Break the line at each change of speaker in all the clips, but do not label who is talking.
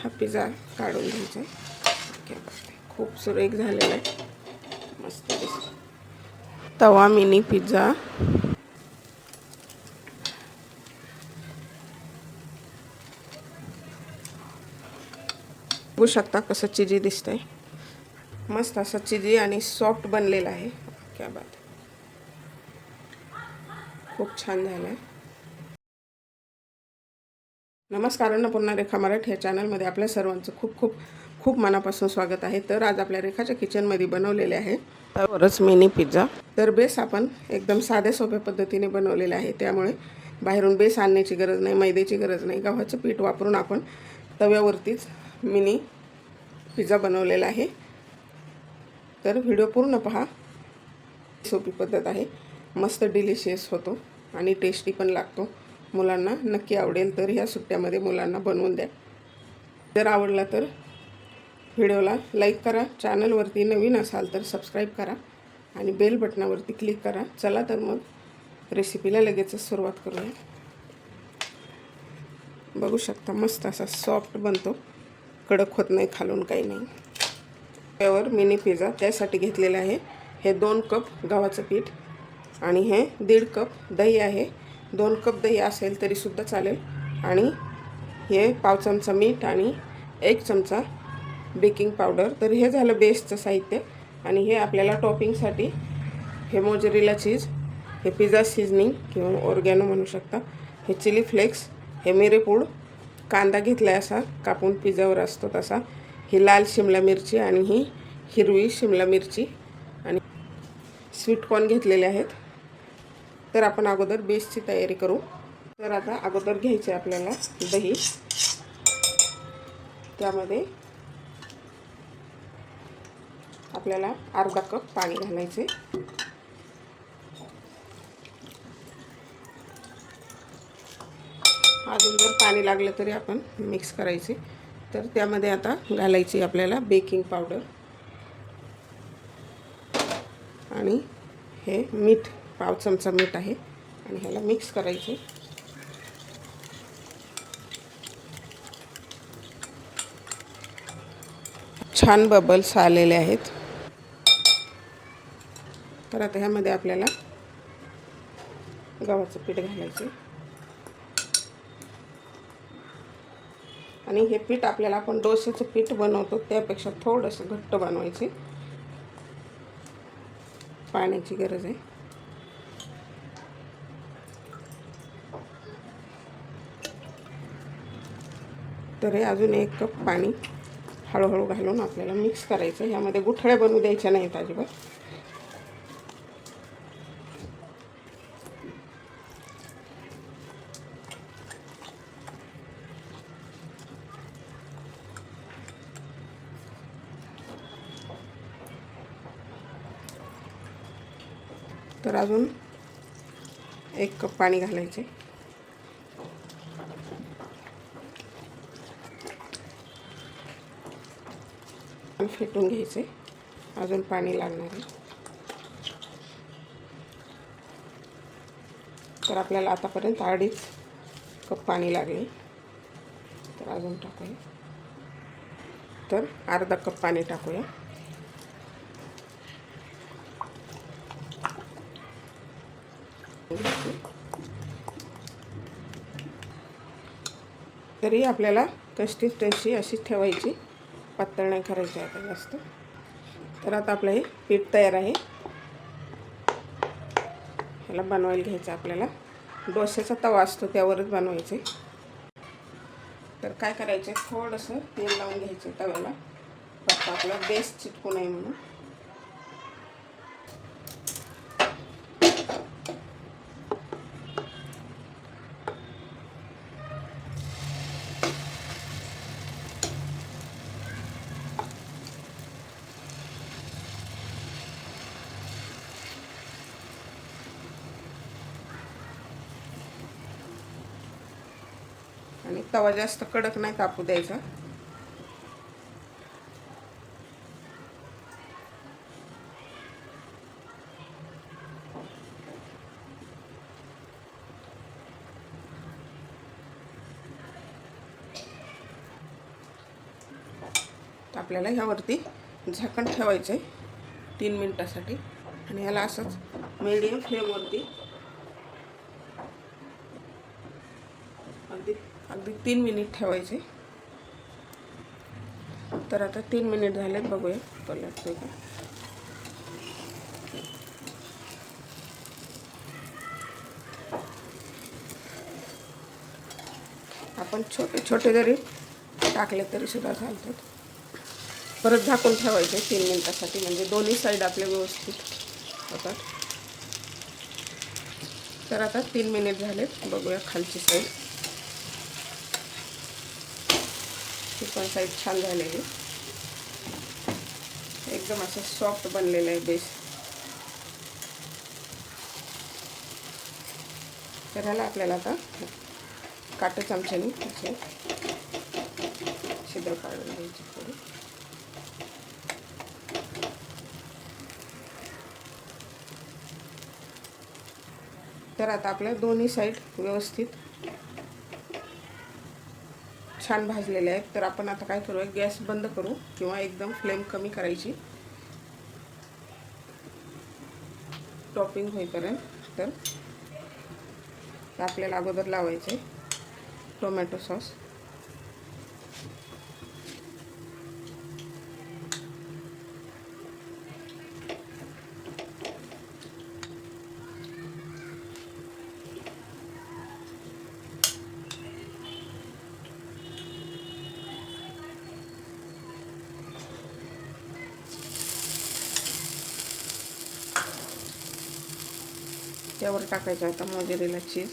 हा पिझ्झा काढून घ्यायचा आहे. खूप सुरेख झालेला आहे, मस्त दिसतो. तवा मिनी पिझ्झा. बघू शकता कसं चिजी दिसतंय, मस्त असं चिजी आणि सॉफ्ट बनलेला आहे. क्या बात, खूप छान झालं आहे. नमस्कार, अन्नपूर्णा रेखा मराठी या चॅनलमध्ये आपल्या सर्वांचं खूप खूप खूप मनापासून स्वागत आहे. तर आज आपल्या रेखाच्या किचनमध्ये बनवलेले आहे तव्यावरच मिनी पिझ्झा. तर बेस आपण एकदम साध्या सोप्या पद्धतीने बनवलेला आहे, त्यामुळे बाहेरून बेस आणण्याची गरज नाही, मैद्याची गरज नाही. गव्हाचं पीठ वापरून आपण तव्यावरतीच मिनी पिझ्झा बनवलेला आहे. तर व्हिडिओ पूर्ण पहा, सोपी पद्धत आहे, मस्त डिलिशियस होतो आणि टेस्टी पण लागतो. मुलांना नक्की आवडेल. तर ह्या सुट्ट्यामध्ये मुलांना बनवून द्या. जर आवडला तर व्हिडिओला लाईक करा, चॅनलवरती नवीन असाल तर सबस्क्राईब करा आणि बेल बटनावरती क्लिक करा. चला तर मग रेसिपीला लगेचच सुरुवात करूया. बघू शकता मस्त असा सॉफ्ट बनतो, कडक होत नाही, खालून काही नाही. त्यावर मिनी पिझ्झा त्यासाठी घेतलेला आहे. हे 2 कप गव्हाचं पीठ आणि हे 1.5 कप दही आहे. 2 कप दही असेल तरीसुद्धा चालेल. आणि हे पाव चमचा मीठ आणि 1 चमचा बेकिंग पावडर. तर हे झालं बेसचं साहित्य. आणि हे आपल्याला टॉपिंगसाठी हे मोझरेला चीज, हे पिझ्झा सीझनिंग किंवा ऑर्गॅनो म्हणू शकता, हे चिली फ्लेक्स, हे मिरेपूड, कांदा घेतला आहे असा कापून पिझ्झावर असतो तसा, ही लाल शिमला मिरची आणि ही हिरवी शिमला मिरची आणि स्वीट कॉर्न घेतलेले आहेत. तर आपण अगोदर बेसची तयारी करू. तर आता अगोदर घ्यायचे आपल्याला दही. त्यामध्ये आपल्याला अर्धा कप पाणी घालायचे. अजून जर पाणी लागलं तरी आपण मिक्स करायचे. तर त्यामध्ये आता घालायची आपल्याला बेकिंग पावडर आणि हे मीठ, पाव चमचा मीठ आहे आणि ह्याला मिक्स करायचे. छान बबल्स आलेले आहेत. तर आता ह्यामध्ये आपल्याला गव्हाचं पीठ घालायचे आणि हे पीठ आपल्याला आपण डोश्याचं पीठ बनवतो त्यापेक्षा थोडंसं घट्ट बनवायचे, पाण्याची गरज आहे. तर हे अजून 1 कप पाणी हळूहळू घालून आपल्याला मिक्स करायचं. ह्यामध्ये गुठळ्या बनवू द्यायच्या नाहीत अजिबात. तर अजून 1 कप पाणी घालायचे. फेटून घ्यायचे, अजून पाणी लागणार आहे. तर आपल्याला आतापर्यंत 2.5 कप पाणी लागले. तर अजून टाकूया. तर अर्धा कप पाणी टाकूया. तरी आपल्याला कन्सिस्टन्सी अशी ठेवायची, पातळ नाही करायची आता जास्त. तर आता आपलं हे पीठ तयार आहे. ह्याला बनवायला घ्यायचं आपल्याला. डोश्याचा तवा असतो त्यावरच बनवायचे. तर काय करायचे, थोडंसं तेल लावून घ्यायचं तव्याला, फक्त आपला बेस चिटकू नये म्हणून. आणि तवा जास्त कडक नाही तापू द्यायचा. आपल्याला ह्यावरती झाकण ठेवायचं आहे 3 मिनिटासाठी आणि ह्याला असंच मीडियम फ्लेमवरती अगदी 3 मिनिट ठेवायचे. तर आता 3 मिनिट झालेत, बघूया पलटतोय का. आपण छोटे छोटे जरी टाकले तरी सुद्धा चालतात. परत झाकून ठेवायचे 3 मिनिटासाठी, म्हणजे दोन्ही साईड आपले व्यवस्थित होतात. तर आता 3 मिनिट झालेत, बघूया खालची साईड. ही पण साईड छान झालेली, एकदम असं सॉफ्ट बनलेलं आहे बेस. तर ह्याला आपल्याला आता काटे चमच्याने असे छिद्र काढून घ्यायचे थोडी. तर आता आपल्या दोन्ही साईड व्यवस्थित छान भाजलेले आहेत. तर आपण आता काय करूया, गॅस बंद करू किंवा एकदम फ्लेम कमी करायची टॉपिंग होईपर्यंत. तर आपल्याला अगोदर लावायचे टोमॅटो सॉस. त्यावर टाकायचं आता मोझरेला चीज.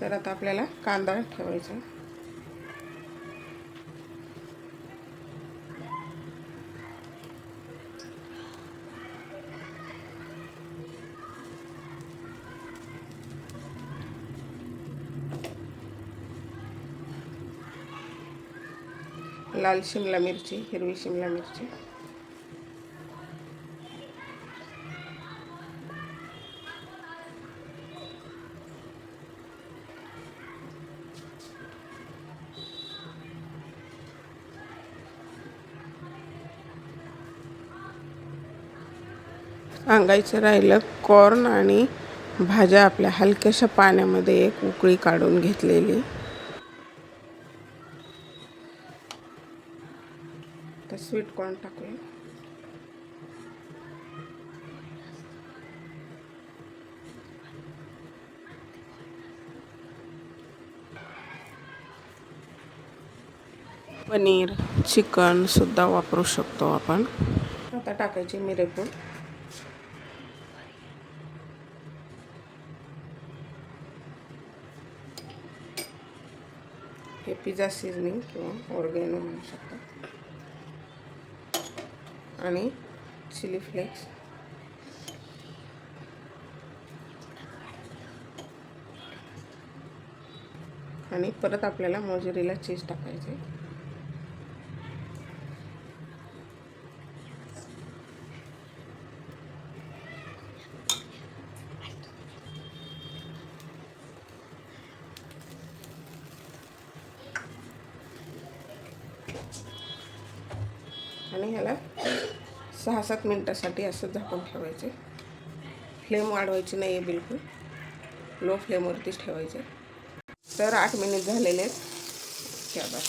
तर आता आपल्याला कांदा ठेवायचा. लाल शिमला मिरची, हिरवी शिमला मिरची, सांगायचं राहिलं, कॉर्न आणि भाज्या आपल्या हलक्याशा पाण्यामध्ये एक उकळी काढून घेतलेली. तर स्वीट कॉर्न टाकूया. पनीर, चिकन सुद्धा वापरू शकतो आपण. आता टाकायची मिरेपूड. हे पिझ्झा सीझनिंग किंवा ऑर्गेनो म्हणू शकतो. आणि चिली फ्लेक्स. आणि परत आपल्याला मोझरेला चीज टाकायचे. आणि ह्याला 6-7 मिनिटासाठी असं झाकून ठेवायचे. फ्लेम वाढवायची नाही आहे, बिलकुल लो फ्लेमवरतीच ठेवायचे. तर 8 मिनिट झालेले आहेत. क्या बात,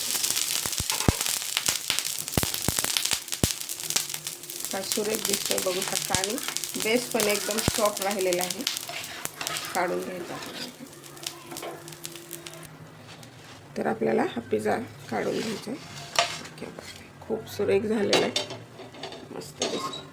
काय सुरेख दिसतोय, बघू शकता. आणि बेस पण एकदम सॉफ्ट राहिलेला आहे. काढून घ्यायचा. तर आपल्याला हा पिझ्झा काढून घ्यायचा आहे. क्या बात, खूप सुरेख झालेला आहे, मस्त दिसतो.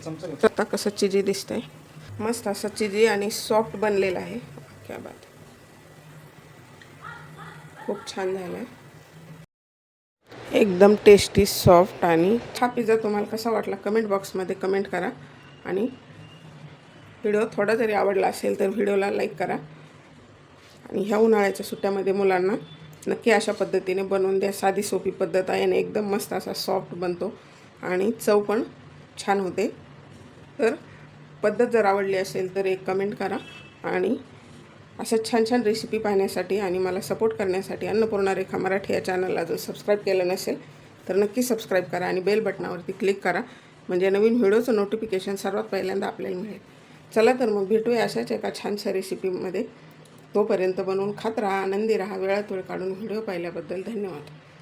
आता कसं चिजी दिसतंय, मस्त असं चिजी आणि सॉफ्ट बनलेलं आहे. क्या बात, खूप छान झालं आहे, एकदम टेस्टी सॉफ्ट. आणि हा पिझ्झा तुम्हाला कसा वाटला कमेंट बॉक्समध्ये कमेंट करा. आणि व्हिडिओ थोडा जरी आवडला असेल तर व्हिडिओला लाईक करा. आणि ह्या उन्हाळ्याच्या सुट्ट्यामध्ये मुलांना नक्की अशा पद्धतीने बनवून द्या. साधी सोपी पद्धत आहे आणि एकदम मस्त असा सॉफ्ट बनतो आणि चव पण छान होते. तर पद्धत जर आवडली असेल तर एक कमेंट करा. आणि अशा छान छान रेसिपी पाहण्यासाठी आणि मला सपोर्ट करण्यासाठी अन्नपूर्णा रेखा मराठी या चॅनलला जर सबस्क्राईब केलं नसेल तर नक्की सबस्क्राईब करा आणि बेल बटनावरती क्लिक करा, म्हणजे नवीन व्हिडिओचं नोटिफिकेशन सर्वात पहिल्यांदा आपल्याला मिळेल. चला तर मग भेटूया अशाच एका छानशा रेसिपीमध्ये. तोपर्यंत बनवून खात राहा, आनंदी राहा. वेळात वेळ काढून व्हिडिओ पाहिल्याबद्दल धन्यवाद.